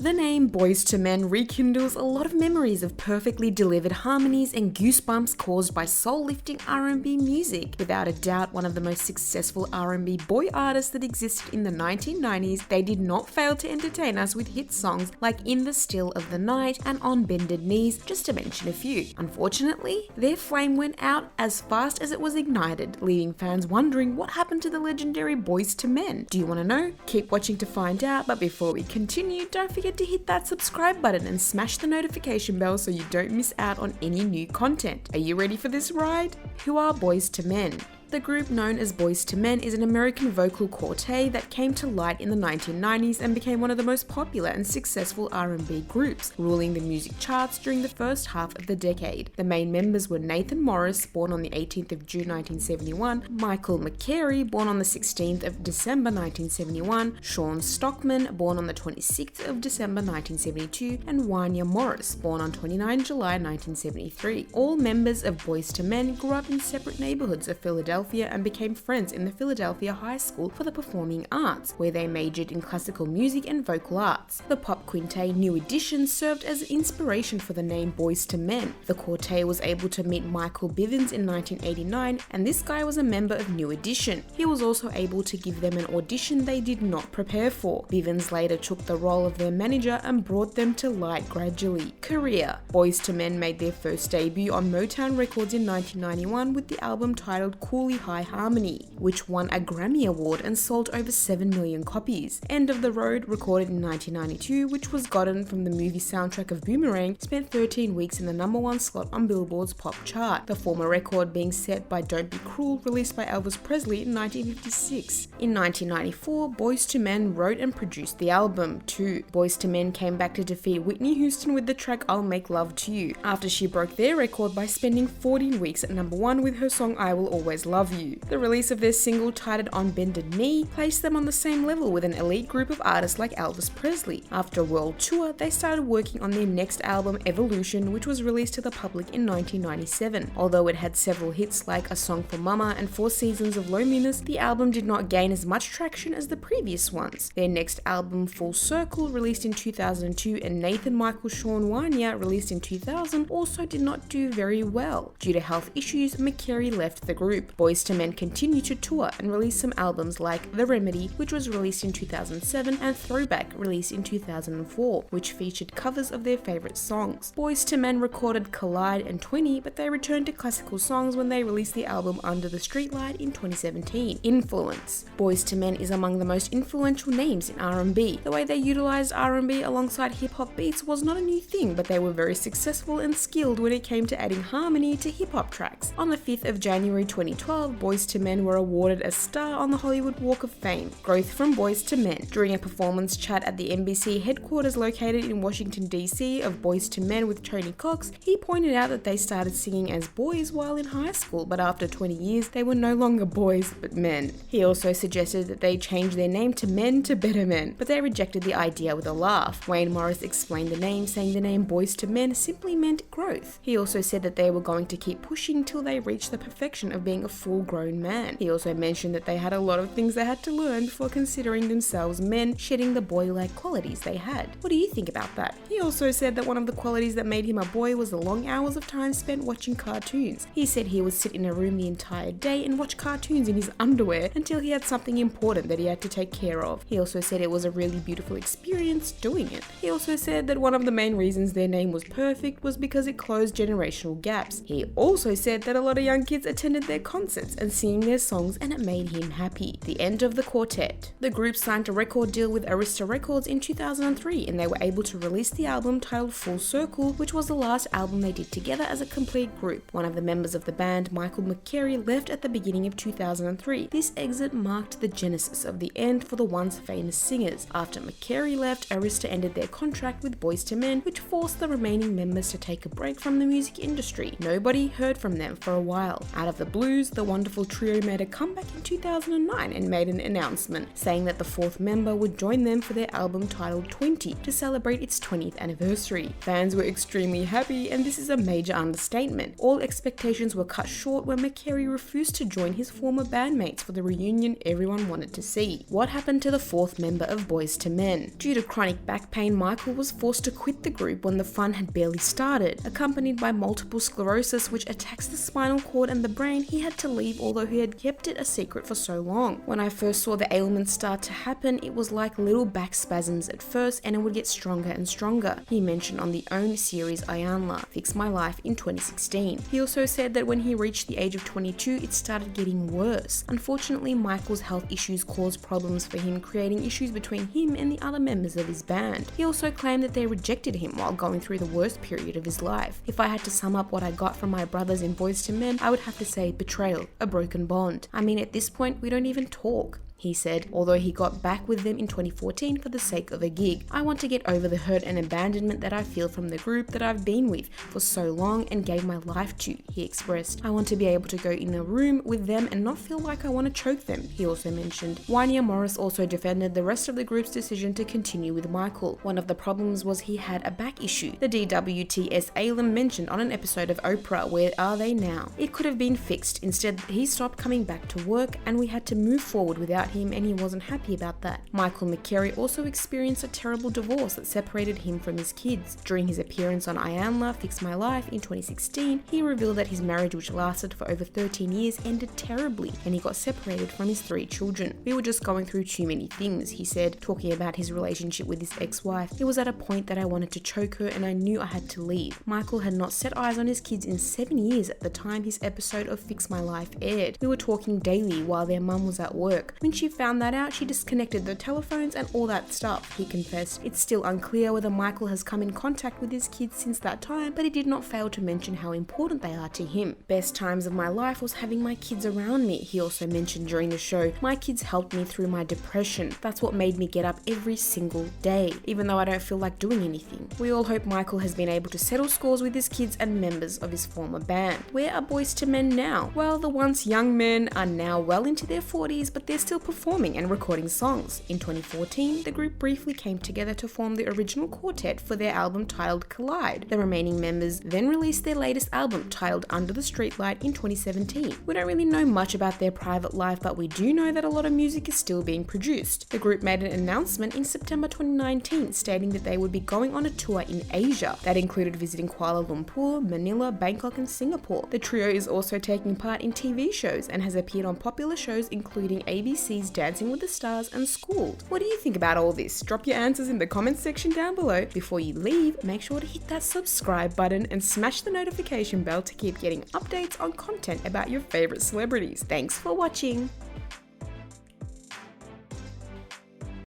The name Boyz II Men rekindles a lot of memories of perfectly delivered harmonies and goosebumps caused by soul-lifting R&B music. Without a doubt, one of the most successful R&B boy artists that existed in the 1990s, they did not fail to entertain us with hit songs like In the Still of the Night and On Bended Knees, just to mention a few. Unfortunately, their flame went out as fast as it was ignited, leaving fans wondering what happened to the legendary Boyz II Men. Do you want to know? Keep watching to find out, but before we continue, don't forget to hit that subscribe button and smash the notification bell so you don't miss out on any new content. Are you ready for this ride? Who are Boyz II Men? The group known as Boyz II Men is an American vocal quartet that came to light in the 1990s and became one of the most popular and successful R&B groups, ruling the music charts during the first half of the decade. The main members were Nathan Morris, born on the 18th of June 1971, Michael McCary, born on the 16th of December 1971, Shawn Stockman, born on the 26th of December 1972, and Wanya Morris, born on 29 July 1973. All members of Boyz II Men grew up in separate neighborhoods of Philadelphia and became friends in the Philadelphia High School for the Performing Arts, where they majored in classical music and vocal arts. The pop quintet New Edition served as inspiration for the name Boyz II Men. The quartet was able to meet Michael Bivins in 1989, and this guy was a member of New Edition. He was also able to give them an audition they did not prepare for. Bivins later took the role of their manager and brought them to light gradually. Career: Boyz II Men made their first debut on Motown Records in 1991 with the album titled Cooley High Harmony, which won a Grammy Award and sold over 7 million copies. End of the Road, recorded in 1992, which was gotten from the movie soundtrack of Boomerang, spent 13 weeks in the #1 slot on Billboard's pop chart, the former record being set by Don't Be Cruel, released by Elvis Presley in 1956. In 1994, Boyz II Men wrote and produced the album. Boyz II Men came back to defeat Whitney Houston with the track I'll Make Love to You, after she broke their record by spending 14 weeks at #1 with her song I Will Always Love You. The release of their single titled On Bended Knee placed them on the same level with an elite group of artists like Elvis Presley. After a world tour, they started working on their next album, Evolution, which was released to the public in 1997. Although it had several hits like A Song for Mama and 4 Seasons of Loneliness, the album did not gain as much traction as the previous ones. Their next album, Full Circle, released in 2002, and Nathan Michael Shawn Wanya, released in 2000, also did not do very well. Due to health issues, McCary left the group. Boyz II Men continued to tour and release some albums like The Remedy, which was released in 2007, and Throwback, released in 2004, which featured covers of their favorite songs. Boyz II Men recorded Collide and 20, but they returned to classical songs when they released the album Under the Streetlight in 2017. Influence: Boyz II Men is among the most influential names in R&B. The way they utilized R&B alongside hip-hop beats was not a new thing, but they were very successful and skilled when it came to adding harmony to hip-hop tracks. On the 5th of January 2012, Boyz II Men were awarded a star on the Hollywood Walk of Fame. Growth from Boyz II Men: during a performance chat at the NBC headquarters located in Washington, D.C. of Boyz II Men with Tony Cox, he pointed out that they started singing as boys while in high school, but after 20 years, they were no longer boys, but men. He also suggested that they change their name to Men to Better Men, but they rejected the idea with a laugh. Wanya Morris explained the name, saying the name Boyz II Men simply meant growth. He also said that they were going to keep pushing till they reached the perfection of being a full-grown man. He also mentioned that they had a lot of things they had to learn before considering themselves men, shedding the boy-like qualities they had. What do you think about that? He also said that one of the qualities that made him a boy was the long hours of time spent watching cartoons. He said he would sit in a room the entire day and watch cartoons in his underwear until he had something important that he had to take care of. He also said it was a really beautiful experience doing it. He also said that one of the main reasons their name was perfect was because it closed generational gaps. He also said that a lot of young kids attended their concerts and singing their songs, and it made him happy. The end of the quartet. The group signed a record deal with Arista Records in 2003, and they were able to release the album titled Full Circle, which was the last album they did together as a complete group. One of the members of the band, Michael McCary, left at the beginning of 2003. This exit marked the genesis of the end for the once famous singers. After McCary left, Arista ended their contract with Boyz II Men, which forced the remaining members to take a break from the music industry. Nobody heard from them for a while. Out of the blues, the the wonderful trio made a comeback in 2009 and made an announcement saying that the fourth member would join them for their album titled 20 to celebrate its 20th anniversary. Fans were extremely happy, and this is a major understatement. All expectations were cut short when McCary refused to join his former bandmates for the reunion everyone wanted to see. What happened to the fourth member of Boyz II Men? Due to chronic back pain, Michael was forced to quit the group when the fun had barely started. Accompanied by multiple sclerosis, which attacks the spinal cord and the brain, he had to leave, although he had kept it a secret for so long. When I first saw the ailments start to happen, it was like little back spasms at first, and it would get stronger and stronger, he mentioned on the OWN series Ayanla, Fix My Life in 2016. He also said that when he reached the age of 22, it started getting worse. Unfortunately, Michael's health issues caused problems for him, creating issues between him and the other members of his band. He also claimed that they rejected him while going through the worst period of his life. If I had to sum up what I got from my brothers in Boyz II Men, I would have to say betrayal, a broken bond. I mean, at this point, we don't even talk, he said, although he got back with them in 2014 for the sake of a gig. I want to get over the hurt and abandonment that I feel from the group that I've been with for so long and gave my life to, he expressed. I want to be able to go in a room with them and not feel like I want to choke them, he also mentioned. Wanya Morris also defended the rest of the group's decision to continue with Michael. One of the problems was he had a back issue. The DWTS alum mentioned on an episode of Oprah, Where Are They Now? It could have been fixed. Instead, he stopped coming back to work and we had to move forward without him, and he wasn't happy about that. Michael McCary also experienced a terrible divorce that separated him from his kids. During his appearance on Ayanla, Fix My Life in 2016, he revealed that his marriage, which lasted for over 13 years, ended terribly, and he got separated from his 3 children. We were just going through too many things, he said, talking about his relationship with his ex-wife. It was at a point that I wanted to choke her and I knew I had to leave. Michael had not set eyes on his kids in 7 years at the time his episode of Fix My Life aired. We were talking daily while their mum was at work. When she found that out, she disconnected the telephones and all that stuff, he confessed. It's still unclear whether Michael has come in contact with his kids since that time, but he did not fail to mention how important they are to him. Best times of my life was having my kids around me, he also mentioned during the show. My kids helped me through my depression. That's what made me get up every single day, even though I don't feel like doing anything. We all hope Michael has been able to settle scores with his kids and members of his former band. Where are Boyz II Men now? Well, the once young men are now well into their 40s, but they're still performing and recording songs. In 2014, the group briefly came together to form the original quartet for their album titled Collide. The remaining members then released their latest album titled Under the Streetlight in 2017. We don't really know much about their private life, but we do know that a lot of music is still being produced. The group made an announcement in September 2019 stating that they would be going on a tour in Asia that included visiting Kuala Lumpur, Manila, Bangkok and Singapore. The trio is also taking part in TV shows and has appeared on popular shows including ABC's Dancing with the Stars and Schooled. What do you think about all this? Drop your answers in the comments section down below. Before you leave, make sure to hit that subscribe button and smash the notification bell to keep getting updates on content about your favorite celebrities. Thanks for watching.